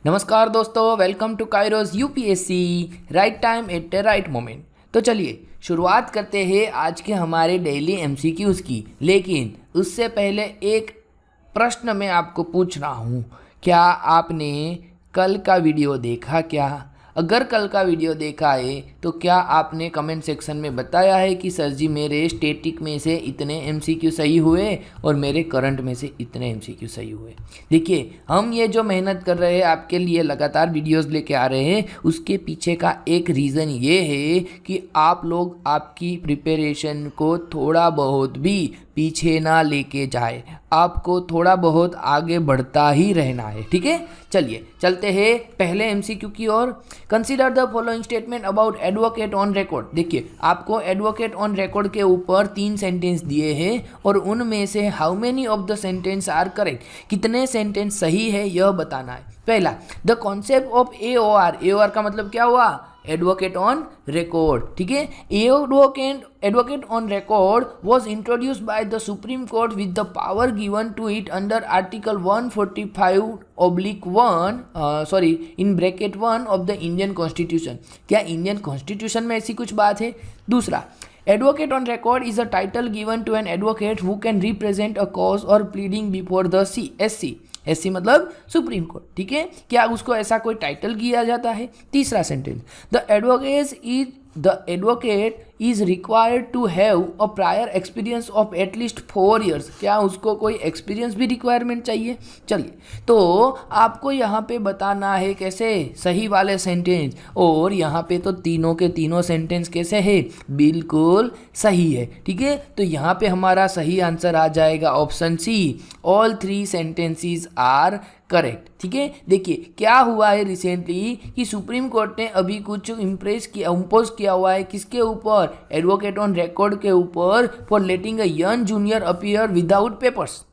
नमस्कार दोस्तों, welcome to Kairos UPSC right time at the right moment. तो चलिए शुरुआत करते हैं आज के हमारे डेली एमसीक्यूज़ की। लेकिन उससे पहले एक प्रश्न मैं आपको पूछ रहा हूँ, क्या आपने कल का वीडियो देखा क्या? अगर कल का वीडियो देखा है तो क्या आपने कमेंट सेक्शन में बताया है कि सर जी मेरे स्टैटिक में से इतने एमसीक्यू सही हुए और मेरे करंट में से इतने एमसीक्यू सही हुए। देखिए, हम ये जो मेहनत कर रहे हैं आपके लिए लगातार वीडियोस लेके आ रहे हैं, उसके पीछे का एक रीज़न ये है कि आप लोग आपकी प्रिपरेशन को थोड़ा बहुत भी पीछे ना लेके जाए, आपको थोड़ा बहुत आगे बढ़ता ही रहना है। ठीक है, चलिए चलते हैं पहले एमसीक्यू की ओर। Consider the following statement about advocate on record. देखिए, आपको एडवोकेट ऑन रिकॉर्ड के ऊपर 3 सेंटेंस दिए हैं और उनमें से how many of the sentence are correct, कितने सेंटेंस सही है यह बताना है। पहला, the concept of AOR. AOR का मतलब क्या हुआ? Advocate on record. ठीक है, advocate on record was introduced by the Supreme Court with the power given to it under article 145/1 in bracket 1 of the Indian constitution. क्या Indian constitution में ऐसी कुछ बात है? दूसरा, advocate on record is a title given to an advocate who can represent a cause और pleading before the SC मतलब Supreme Court. ठीक है, क्या उसको ऐसा कोई टाइटल किया जाता है? तीसरा sentence, the advocate is required to have a prior experience of at least 4 years। क्या उसको कोई एक्सपीरियंस भी रिक्वायरमेंट चाहिए? चलिए, तो आपको यहाँ पे बताना है कैसे सही वाले सेंटेंस, और यहाँ पे तो तीनों के तीनों सेंटेंस कैसे है? बिल्कुल सही है। ठीक है, तो यहाँ पे हमारा सही आंसर आ जाएगा option C, all 3 sentences are correct. ठीक है, देखिए क्या हुआ है रिसेंटली कि सुप्रीम कोर्ट ने अभी कुछ इम्पोज किया हुआ है किसके ऊपर? एडवोकेट ऑन रिकॉर्ड के ऊपर, for letting a young junior appear without papers.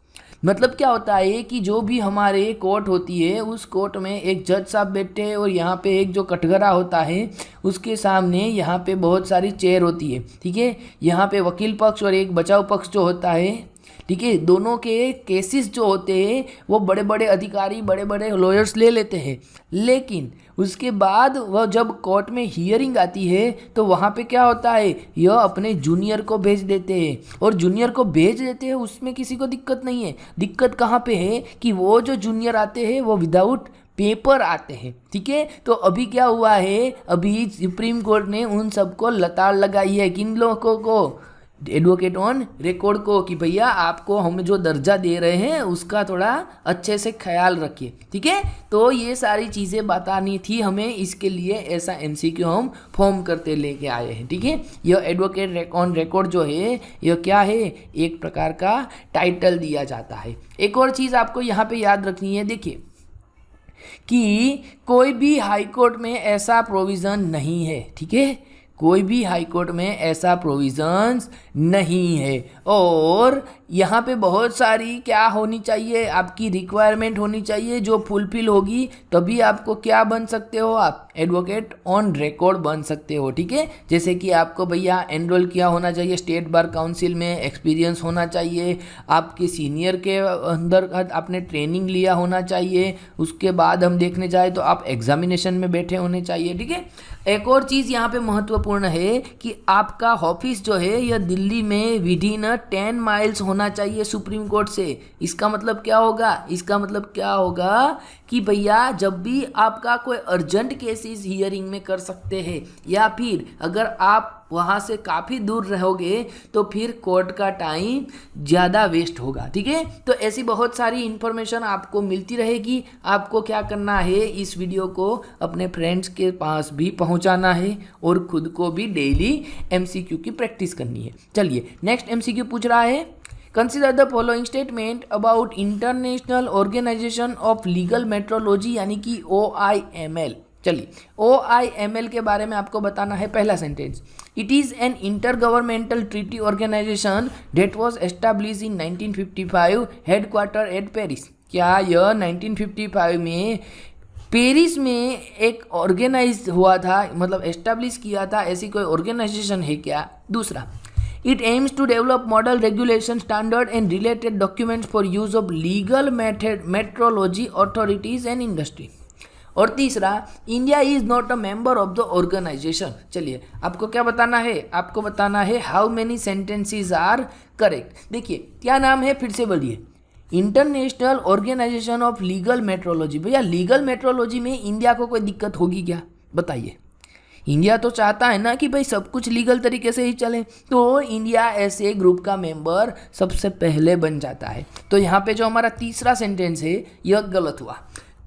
मतलब क्या होता है कि जो भी हमारे कोर्ट होती है उस कोर्ट में एक जज साहब बैठते हैं और यहाँ पे एक जो कटघरा होता है उसके सामने यहाँ पे बहुत सारी चेयर होती है। ठीक है, यहाँ पे वकील पक्ष और एक बचाव पक्ष जो होता है, ठीक है, दोनों के केसेस जो होते हैं वो बड़े बड़े अधिकारी, बड़े बड़े लॉयर्स ले लेते हैं। लेकिन उसके बाद वह जब कोर्ट में हियरिंग आती है तो वहाँ पे क्या होता है, यह अपने जूनियर को भेज देते हैं। और जूनियर को भेज देते हैं उसमें किसी को दिक्कत नहीं है। दिक्कत कहाँ पे है कि वो जो जूनियर आते हैं वो विदाउट पेपर आते हैं। ठीक है, तो अभी क्या हुआ है, अभी सुप्रीम कोर्ट ने उन सबको लताड़ लगाई है। किन लोगों को? एडवोकेट ऑन रिकॉर्ड को, कि भैया आपको हम जो दर्जा दे रहे हैं उसका थोड़ा अच्छे से ख्याल रखिए। ठीक है, तो ये सारी चीज़ें बतानी थी हमें, इसके लिए ऐसा एमसीक्यू हम फॉर्म करते लेके आए हैं। ठीक है, यह एडवोकेट ऑन रिकॉर्ड जो है यह क्या है, एक प्रकार का टाइटल दिया जाता है। एक और चीज़ आपको यहाँ पे याद रखनी है, देखिए कि कोई भी हाई कोर्ट में ऐसा प्रोविज़न नहीं है। ठीक है, कोई भी हाई कोर्ट में ऐसा प्रोविजंस नहीं है। और यहाँ पे बहुत सारी क्या होनी चाहिए, आपकी रिक्वायरमेंट होनी चाहिए जो फुलफिल होगी तभी आपको क्या बन सकते हो, आप एडवोकेट ऑन रिकॉर्ड बन सकते हो। ठीक है, जैसे कि आपको भैया एनरोल किया होना चाहिए स्टेट बार काउंसिल में, एक्सपीरियंस होना चाहिए, आपके सीनियर के अंदर आपने ट्रेनिंग लिया होना चाहिए, उसके बाद हम देखने जाए तो आप एग्जामिनेशन में बैठे होने चाहिए। ठीक है, एक और चीज़ यहाँ पे महत्वपूर्ण है कि आपका ऑफिस जो है यह दिल्ली में विदिन 10 miles होना चाहिए सुप्रीम कोर्ट से। इसका मतलब क्या होगा? इसका मतलब क्या होगा कि भैया जब भी आपका कोई अर्जेंट केसेस हियरिंग में कर सकते हैं, या फिर अगर आप वहाँ से काफ़ी दूर रहोगे तो फिर कोर्ट का टाइम ज़्यादा वेस्ट होगा। ठीक है, तो ऐसी बहुत सारी इन्फॉर्मेशन आपको मिलती रहेगी। आपको क्या करना है, इस वीडियो को अपने फ्रेंड्स के पास भी पहुँचाना है और खुद को भी डेली एमसीक्यू की प्रैक्टिस करनी है। चलिए नेक्स्ट एमसीक्यू पूछ रहा है, consider the following statement about international organization of legal metrology यानी कि OIML। चलिए, OIML के बारे में आपको बताना है। पहला sentence, it is an intergovernmental treaty organization that was establish in 1955, headquarter at Paris. क्या यह 1955 में पेरिस में एक ऑर्गेनाइज हुआ था, मतलब एस्टैब्लिश किया था, ऐसी कोई ऑर्गेनाइजेशन है क्या? दूसरा, it aims to develop model regulation standard and related documents for use of legal metrology authorities and industry। और तीसरा, India is not a member of the organization. चलिए आपको क्या बताना है, आपको बताना है how many sentences are correct. देखिए क्या नाम है, फिर से बोलिए, international organization of legal metrology. भैया लीगल मेट्रोलॉजी में इंडिया को कोई दिक्कत होगी क्या, बताइए। इंडिया तो चाहता है ना कि भाई सब कुछ लीगल तरीके से ही चले, तो इंडिया ऐसे ग्रुप का मेंबर सबसे पहले बन जाता है। तो यहाँ पे जो हमारा तीसरा सेंटेंस है यह गलत हुआ।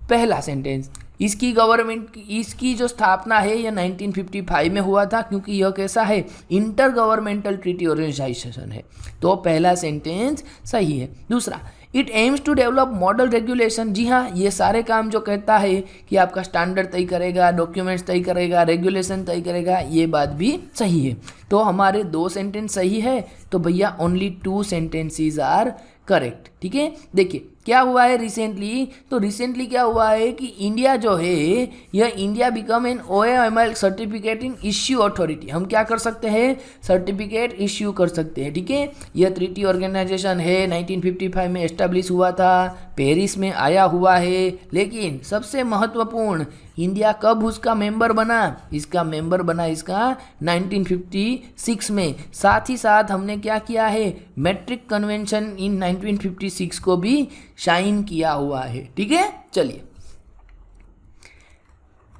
पहला सेंटेंस, इसकी गवर्नमेंट, इसकी जो स्थापना है यह 1955 में हुआ था, क्योंकि यह कैसा है, इंटर गवर्नमेंटल ट्रीटी ऑर्गेनाइजेशन है। तो पहला सेंटेंस सही है। दूसरा, it aims to develop model regulation. जी हाँ, ये सारे काम जो कहता है कि आपका स्टैंडर्ड तय करेगा, डॉक्यूमेंट्स तय करेगा, रेगुलेशन तय करेगा, ये बात भी सही है। तो हमारे 2 सेंटेंस सही है, तो भैया ओनली 2 सेंटेंसेस आर करेक्ट। ठीक है, देखिए क्या हुआ है रिसेंटली, तो रिसेंटली क्या हुआ है कि इंडिया जो है यह India become an OAML certificate in issue authority. हम क्या कर सकते हैं, सर्टिफिकेट इश्यू कर सकते हैं। ठीक है, यह ट्रीटी ऑर्गेनाइजेशन है, 1955 में एस्टेब्लिश हुआ था, पेरिस में आया हुआ है। लेकिन सबसे महत्वपूर्ण, इंडिया कब उसका मेंबर बना, इसका मेंबर बना इसका 1956 में। साथ ही साथ हमने क्या किया है, मैट्रिक कन्वेंशन इन 1956 को भी साइन किया हुआ है। ठीक है, चलिए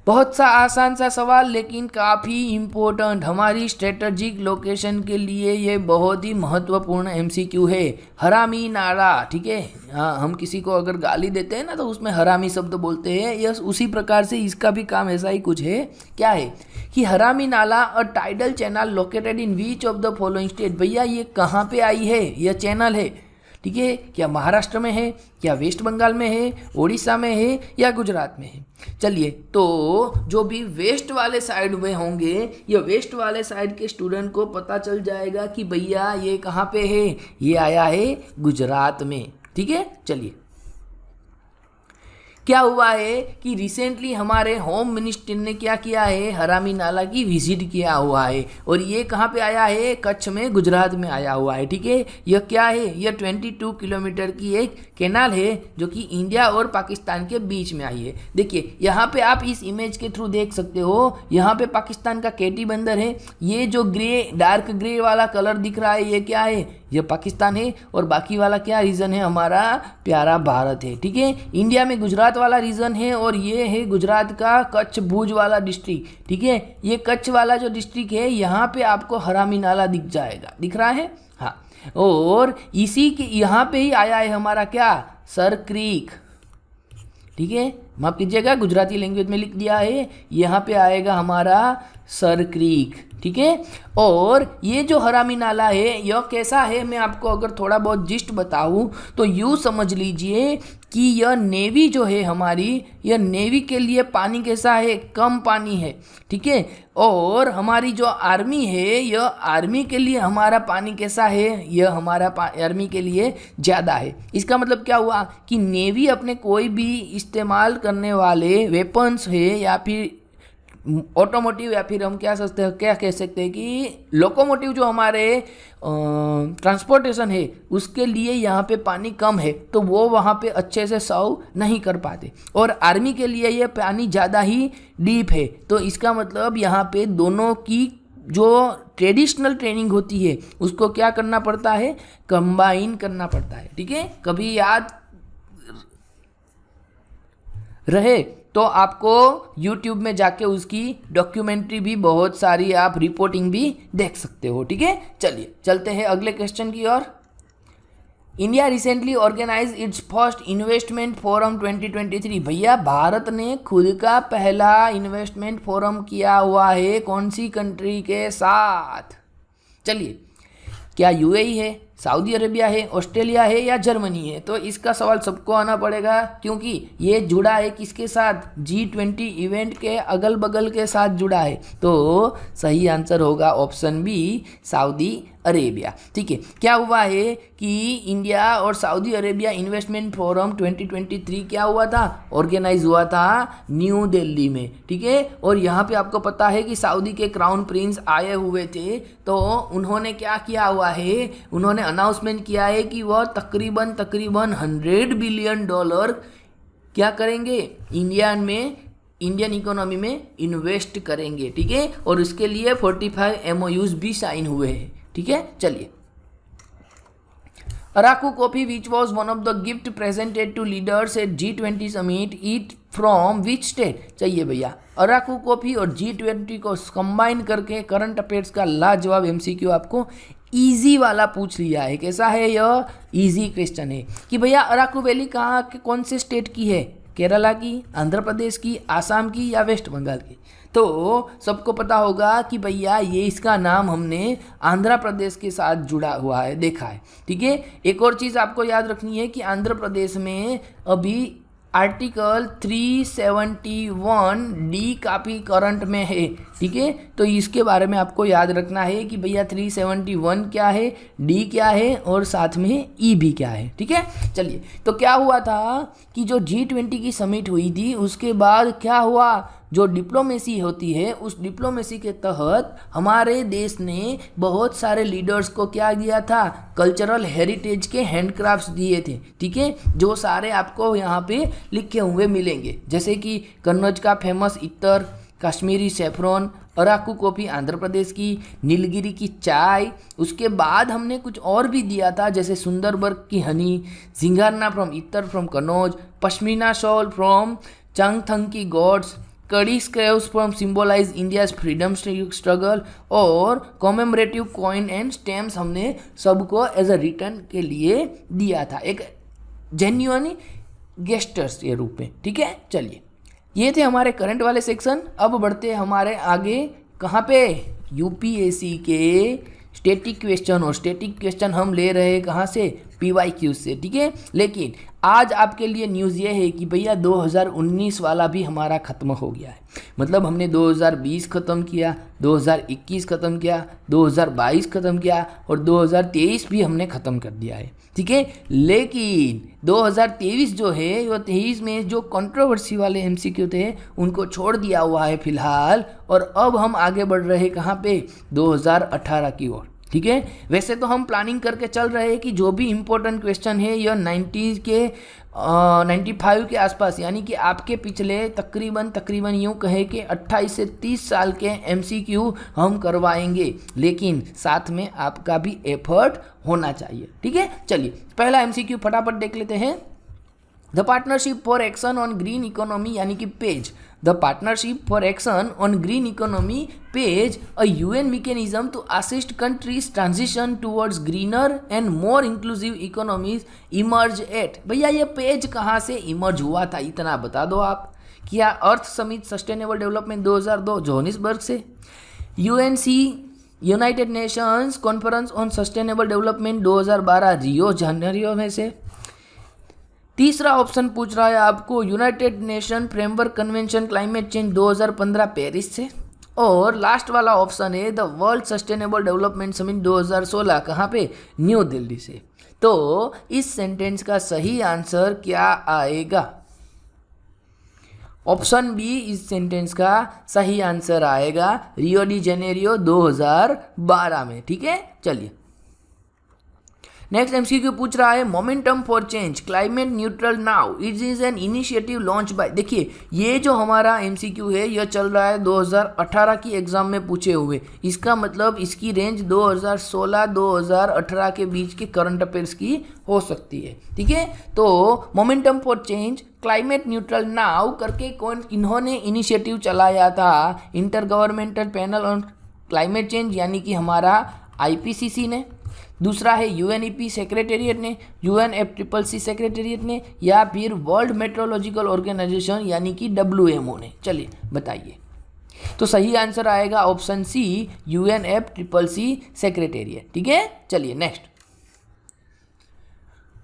बहुत सा आसान सा सवाल लेकिन काफ़ी इम्पोर्टेंट, हमारी स्ट्रेटजिक लोकेशन के लिए ये बहुत ही महत्वपूर्ण MCQ है। हरामी नाला। ठीक है, हाँ, हम किसी को अगर गाली देते हैं ना तो उसमें हरामी शब्द बोलते हैं, यस उसी प्रकार से इसका भी काम ऐसा ही कुछ है। क्या है कि Harami Nala a tidal channel located in which of the following state. भैया ये कहाँ पे आई है, यह चैनल है। ठीक है, क्या महाराष्ट्र में है, क्या वेस्ट बंगाल में है, उड़ीसा में है या गुजरात में है। चलिए, तो जो भी वेस्ट वाले साइड में होंगे, ये वेस्ट वाले साइड के स्टूडेंट को पता चल जाएगा कि भैया ये कहाँ पे है, ये आया है गुजरात में। ठीक है, चलिए क्या हुआ है कि रिसेंटली हमारे होम मिनिस्टर ने क्या किया है, हरामी नाला की विजिट किया हुआ है, और ये कहाँ पे आया है, कच्छ में, गुजरात में आया हुआ है। ठीक है, यह क्या है, यह 22 किलोमीटर की एक कैनाल है जो कि इंडिया और पाकिस्तान के बीच में आई है। देखिए यहाँ पे आप इस इमेज के थ्रू देख सकते हो, यहाँ पे पाकिस्तान का केटी बंदर है, ये जो ग्रे, डार्क ग्रे वाला कलर दिख रहा है ये क्या है, ये पाकिस्तान है, और बाकी वाला क्या रीजन है, हमारा प्यारा भारत है। ठीक है, इंडिया में गुजरात वाला रीजन है, और ये है गुजरात का कच्छ भुज वाला डिस्ट्रिक्ट। ठीक है, ये कच्छ वाला जो डिस्ट्रिक्ट है यहाँ पे आपको हरामी नाला दिख जाएगा, दिख रहा है, हाँ, और इसी के यहाँ पे ही आया है हमारा क्या, सर क्रीक। ठीक है, माफ कीजिएगा गुजराती लैंग्वेज में लिख दिया है, यहाँ पे आएगा हमारा सर क्रीक। ठीक है, और ये जो हरामी नाला है यह कैसा है, मैं आपको अगर थोड़ा बहुत जिस्ट बताऊं तो यूँ समझ लीजिए कि यह नेवी जो है हमारी, यह नेवी के लिए पानी कैसा है, कम पानी है। ठीक है, और हमारी जो आर्मी है, यह आर्मी के लिए हमारा पानी कैसा है, यह हमारा आर्मी के लिए ज़्यादा है। इसका मतलब क्या हुआ कि नेवी अपने कोई भी इस्तेमाल करने वाले वेपन्स है या फिर ऑटोमोटिव, या फिर हम क्या कह सकते हैं कि लोकोमोटिव, जो हमारे ट्रांसपोर्टेशन है उसके लिए यहाँ पे पानी कम है, तो वो वहाँ पे अच्छे से सर्व नहीं कर पाते, और आर्मी के लिए ये पानी ज़्यादा ही डीप है। तो इसका मतलब यहाँ पे दोनों की जो ट्रेडिशनल ट्रेनिंग होती है उसको क्या करना पड़ता है, कंबाइन करना पड़ता है। ठीक है, कभी याद रहे तो आपको YouTube में जाके उसकी डॉक्यूमेंट्री भी बहुत सारी, आप रिपोर्टिंग भी देख सकते हो। ठीक है, चलिए चलते हैं अगले क्वेश्चन की ओर। India recently organise its first investment forum 2023। भैया भारत ने खुद का पहला इन्वेस्टमेंट फोरम किया हुआ है, कौन सी कंट्री के साथ, चलिए क्या UAE है, सऊदी अरेबिया है, ऑस्ट्रेलिया है या जर्मनी है। तो इसका सवाल सबको आना पड़ेगा, क्योंकि ये जुड़ा है किसके साथ, G20 इवेंट के अगल बगल के साथ जुड़ा है। तो सही आंसर होगा ऑप्शन बी, सऊदी अरेबिया। ठीक है, क्या हुआ है कि इंडिया और सऊदी अरेबिया इन्वेस्टमेंट फोरम 2023 क्या हुआ था, ऑर्गेनाइज हुआ था न्यू दिल्ली में। ठीक है, और यहाँ पे आपको पता है कि सऊदी के क्राउन प्रिंस आए हुए थे, तो उन्होंने क्या किया हुआ है, उन्होंने अनाउंसमेंट किया है कि वह तकरीबन $100 बिलियन क्या करेंगे, इंडिया में इंडियन इकोनॉमी में इन्वेस्ट करेंगे, ठीक है, और उसके लिए 45 MOUs भी साइन हुए हैं, ठीक है। चलिए, Araku coffee which was one of the gift presented to leaders at G20 summit it from which state. चाहिए भैया, अराकू कॉफी और G20 को कंबाइन करके करंट अफेयर्स का लाजवाब MCQ आपको इजी वाला पूछ लिया है। कैसा है यह? इजी क्वेश्चन है कि भैया अराकू वैली कहाँ के कौन से स्टेट की है? केरला की, आंध्र प्रदेश की, आसाम की या वेस्ट बंगाल की? तो सबको पता होगा कि भैया ये इसका नाम हमने आंध्र प्रदेश के साथ जुड़ा हुआ है, देखा है, ठीक है। एक और चीज़ आपको याद रखनी है कि आंध्र प्रदेश में अभी आर्टिकल 371D काफ़ी करंट में है, ठीक है। तो इसके बारे में आपको याद रखना है कि भैया 371 क्या है, D क्या है और साथ में E भी क्या है, ठीक है। चलिए, तो क्या हुआ था कि जो G20 की समिट हुई थी उसके बाद क्या हुआ, जो डिप्लोमेसी होती है उस डिप्लोमेसी के तहत हमारे देश ने बहुत सारे लीडर्स को क्या दिया था, कल्चरल हेरिटेज के हैंडक्राफ्ट्स दिए थे, ठीक है, जो सारे आपको यहाँ पे लिखे हुए मिलेंगे, जैसे कि कन्नौज का फेमस इत्तर, कश्मीरी सेफ्रॉन, अराकू कॉफ़ी आंध्र प्रदेश की, नीलगिरी की चाय। उसके बाद हमने कुछ और भी दिया था, जैसे सुंदरबर्ग की हनी, जिंगारना फ्रॉम इत्तर from Kannauj, pashmina shawl from Changthang की goats, khadi scarves from symbolise India's freedom struggle और कॉमेमोरेटिव कॉइन एंड स्टैम्प्स हमने सबको एज अ रिटर्न के लिए दिया था, एक जेन्युइन गेस्टर्स के रूप में, ठीक है। चलिए, ये थे हमारे करंट वाले सेक्शन। अब बढ़ते हमारे आगे कहाँ पे, UPSC के स्टैटिक क्वेश्चन, और स्टैटिक क्वेश्चन हम ले रहे हैं कहाँ से, PYQ से, ठीक है। लेकिन आज आपके लिए न्यूज़ ये है कि भैया 2019 वाला भी हमारा ख़त्म हो गया है, मतलब हमने 2020 ख़त्म किया, 2021 ख़त्म किया, 2022 ख़त्म किया और 2023 भी हमने ख़त्म कर दिया है, ठीक है। लेकिन 2023 जो है वो 23 में जो कंट्रोवर्सी वाले MCQ थे उनको छोड़ दिया हुआ है फिलहाल, और अब हम आगे बढ़ रहे हैं कहाँ पे, 2018 की ओर, ठीक है। वैसे तो हम प्लानिंग करके चल रहे हैं कि जो भी इम्पोर्टेंट क्वेश्चन है यह 95 के आसपास, यानी कि आपके पिछले तकरीबन यूँ कहे कि 28 से 30 साल के MCQ हम करवाएंगे, लेकिन साथ में आपका भी एफर्ट होना चाहिए, ठीक है। चलिए, पहला MCQ फटाफट देख लेते हैं। The partnership for action on green economy, यानी कि page, the partnership for action on green economy page a UN mechanism to assist countries transition towards greener and more inclusive economies emerge at। भैया ये page कहाँ से emerge हुआ था, इतना बता दो आप। क्या अर्थ समिट सस्टेनेबल डेवलपमेंट 2002 जोहानिसबर्ग से, UNC United Nations conference on sustainable development 2012 Rio Janeiro में से। तीसरा ऑप्शन पूछ रहा है आपको United nation framework convention climate change 2015 Paris से, और लास्ट वाला ऑप्शन है the world sustainable development summit 2016 कहाँ पे, न्यू दिल्ली से। तो इस सेंटेंस का सही आंसर क्या आएगा? ऑप्शन बी इस सेंटेंस का सही आंसर आएगा, रियो डी जेनेरियो 2012 में, ठीक है। चलिए, नेक्स्ट MCQ पूछ रहा है momentum for change climate neutral now it is an initiative launch by. देखिए, ये जो हमारा MCQ है यह चल रहा है 2018 की एग्जाम में पूछे हुए, इसका मतलब इसकी रेंज 2016-2018 के बीच के करंट अफेयर्स की हो सकती है, ठीक है। तो momentum for change climate neutral now करके कौन इन्होंने इनिशिएटिव चलाया था, inter governmental panel on climate change, यानी कि हमारा IPCC ने, दूसरा है UNEP सेक्रेटेरिएट ने, UNFCCC सेक्रेटेरिएट ने, या फिर वर्ल्ड मेट्रोलॉजिकल ऑर्गेनाइजेशन यानी कि WMO ने। चलिए बताइए, तो सही आंसर आएगा ऑप्शन सी UNFCCC सेक्रेटेरिएट, ठीक है। चलिए next,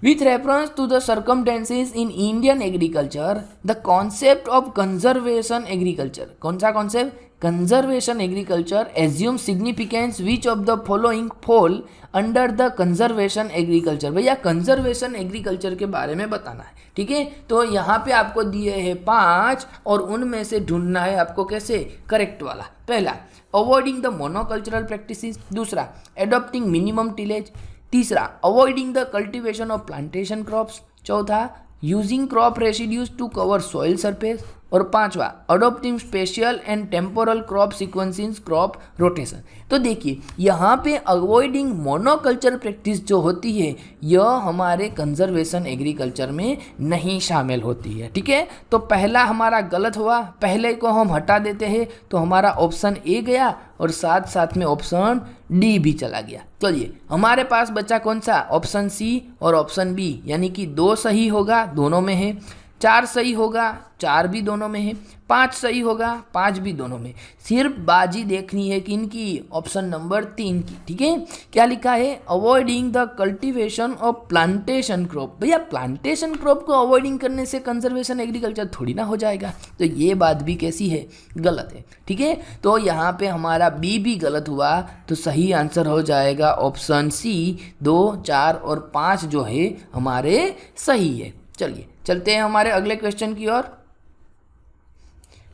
with reference to the circumstances in Indian agriculture, the concept of conservation agriculture, कौन सा concept, conservation agriculture, assume significance which of the following fall under the conservation agriculture। भैया conservation agriculture के बारे में बताना है, ठीक है। तो यहाँ पे आपको दिए हैं 5 और उनमें से ढूंढना है आपको कैसे, करेक्ट वाला। पहला, अवॉइडिंग द मोनोकल्चरल प्रैक्टिसेस, दूसरा एडॉप्टिंग मिनिमम टिलेज, तीसरा avoiding the cultivation of plantation crops, चौथा using crop residues to cover soil surface, और पांचवा adopting spatial and temporal crop sequencing crop rotation. तो देखिए यहाँ पे अवॉइडिंग मोनोकल्चर प्रैक्टिस जो होती है यह हमारे कंजर्वेशन एग्रीकल्चर में नहीं शामिल होती है। ठीक है, तो पहला हमारा गलत हुआ, पहले को हम हटा देते हैं तो हमारा ऑप्शन ए गया और साथ साथ में ऑप्शन डी भी चला गया। चलिए हमारे पास बचा कौन सा, ऑप्शन सी और ऑप्शन बी, यानी कि 2 सही होगा, दोनों में है, 4 सही होगा, 4 भी दोनों में है, 5 सही होगा, 5 भी दोनों में। सिर्फ बाजी देखनी है कि इनकी ऑप्शन नंबर 3 की। ठीक है, क्या लिखा है, avoiding the cultivation of plantation crop. भैया प्लांटेशन क्रॉप को अवॉइडिंग करने से कंजर्वेशन एग्रीकल्चर थोड़ी ना हो जाएगा, तो ये बात भी कैसी है, गलत है। ठीक है, तो यहाँ पे हमारा बी भी गलत हुआ, तो सही आंसर हो जाएगा ऑप्शन सी, 2, 4 और 5 जो है हमारे सही है। चलिए चलते हैं हमारे अगले क्वेश्चन की ओर।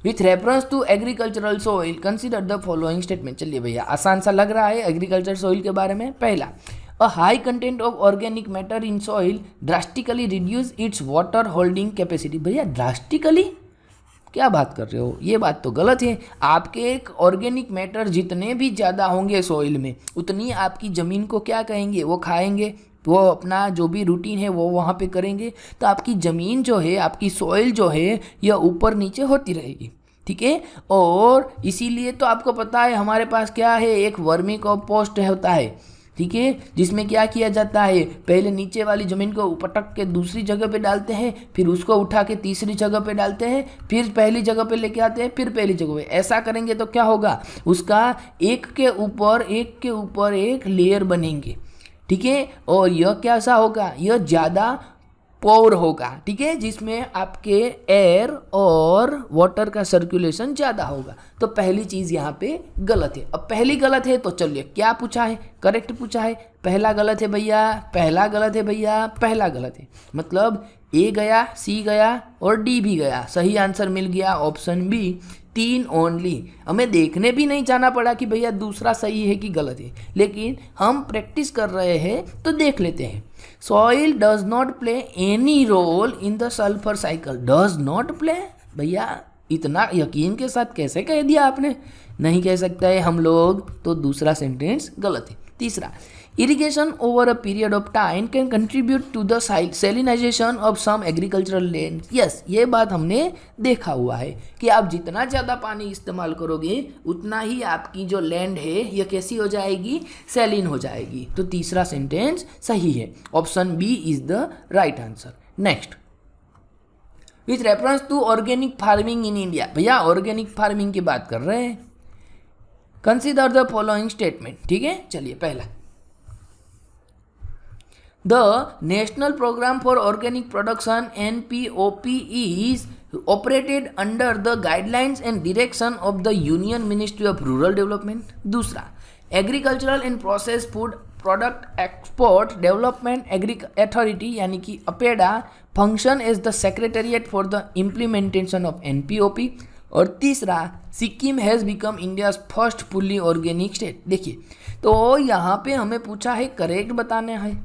With reference to agricultural soil consider the following statement. चलिए भैया आसान सा लग रहा है एग्रीकल्चर सॉइल के बारे में। पहला, a high content of organic matter in soil drastically reduce it's water holding capacity. भैया ड्रास्टिकली क्या बात कर रहे हो, ये बात तो गलत है। आपके एक ऑर्गेनिक मैटर जितने भी ज़्यादा होंगे सॉइल में उतनी आपकी ज़मीन को क्या कहेंगे, वो खाएंगे, वो अपना जो भी रूटीन है वो वहाँ पे करेंगे, तो आपकी ज़मीन जो है, आपकी सॉइल जो है यह ऊपर नीचे होती रहेगी। ठीक है, और इसीलिए तो आपको पता है हमारे पास क्या है, एक वर्मी कंपोस्ट होता है। ठीक है, जिसमें क्या किया जाता है, पहले नीचे वाली ज़मीन को पटक के दूसरी जगह पे डालते हैं, फिर उसको उठा के तीसरी जगह पे डालते हैं, फिर पहली जगह पे लेके आते हैं, फिर पहली जगह पे। ऐसा करेंगे तो क्या होगा, उसका एक के ऊपर एक लेयर बनेंगे। ठीक है, और यह कैसा होगा, यह ज़्यादा पोर होगा। ठीक है, जिसमें आपके एयर और वाटर का सर्कुलेशन ज़्यादा होगा। तो पहली चीज़ यहाँ पे गलत है। अब पहली गलत है तो चलिए क्या पूछा है, करेक्ट पूछा है। पहला गलत है भैया, पहला गलत है भैया, पहला गलत है, मतलब ए गया, सी गया और डी भी गया। सही आंसर मिल गया ऑप्शन बी, 3 ओनली। हमें देखने भी नहीं जाना पड़ा कि भैया दूसरा सही है कि गलत है, लेकिन हम प्रैक्टिस कर रहे हैं तो देख लेते हैं। Soil does not play any role in the sulphur cycle. Does not play, भैया इतना यकीन के साथ कैसे कह दिया आपने, नहीं कह सकता है हम लोग, तो दूसरा सेंटेंस गलत है। तीसरा, irrigation over a period of time can contribute to the salinisation of some agricultural land. Yes, ये बात हमने देखा हुआ है कि आप जितना ज़्यादा पानी इस्तेमाल करोगे उतना ही आपकी जो लैंड है यह कैसी हो जाएगी, सैलिन हो जाएगी। तो तीसरा सेंटेंस सही है, option B is the right answer. Next, with reference to organic farming in India. भैया ऑर्गेनिक फार्मिंग की बात कर रहे हैं, कंसीडर द फॉलोइंग स्टेटमेंट। ठीक है, चलिए पहला, The National Program for Organic Production NPOP is operated under the guidelines and direction of the Union Ministry of Rural Development. दूसरा, Agricultural and Processed Food Product Export Development Authority यानी कि APEDA function as the secretariat for the implementation of NPOP. और तीसरा, Sikkim has become India's first fully organic state. देखिए तो यहाँ पे हमें पूछा है करेक्ट बताना है।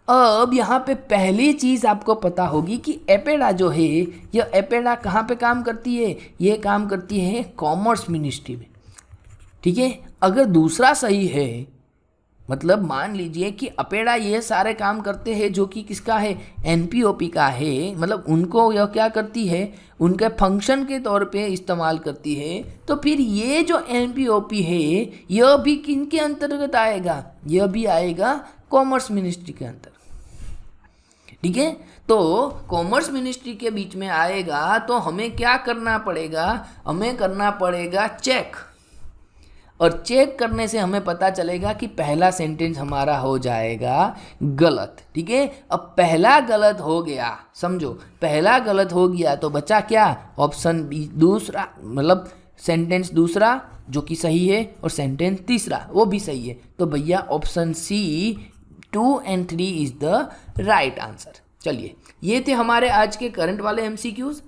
अब यहाँ पे पहली चीज़ आपको पता होगी कि एपेडा जो है, यह एपेडा कहाँ पे काम करती है, ये काम करती है कॉमर्स मिनिस्ट्री में। ठीक है, अगर दूसरा सही है, मतलब मान लीजिए कि अपेडा ये सारे काम करते हैं जो कि किसका है, एनपीओपी का है, मतलब उनको यह क्या करती है, उनके फंक्शन के तौर पे इस्तेमाल करती है, तो फिर ये जो एनपीओपी है यह भी किनके अंतर्गत आएगा, यह भी आएगा कॉमर्स मिनिस्ट्री के अंतर्गत। ठीक है, तो कॉमर्स मिनिस्ट्री के बीच में आएगा, तो हमें क्या करना पड़ेगा, हमें करना पड़ेगा चेक, और चेक करने से हमें पता चलेगा कि पहला सेंटेंस हमारा हो जाएगा गलत। ठीक है, अब पहला गलत हो गया, समझो पहला गलत हो गया तो बचा क्या, ऑप्शन बी दूसरा, मतलब सेंटेंस दूसरा जो कि सही है और सेंटेंस तीसरा वो भी सही है। तो भैया ऑप्शन सी 2 और 3 इज द राइट आंसर। चलिए ये थे हमारे आज के करंट वाले एमसीक्यूज।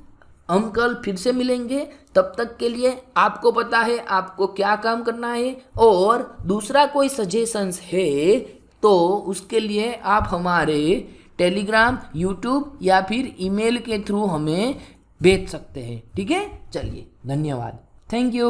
हम कल फिर से मिलेंगे, तब तक के लिए आपको पता है आपको क्या काम करना है, और दूसरा कोई सजेशंस है तो उसके लिए आप हमारे टेलीग्राम, यूट्यूब या फिर ईमेल के थ्रू हमें भेज सकते हैं। ठीक है, चलिए धन्यवाद, थैंक यू।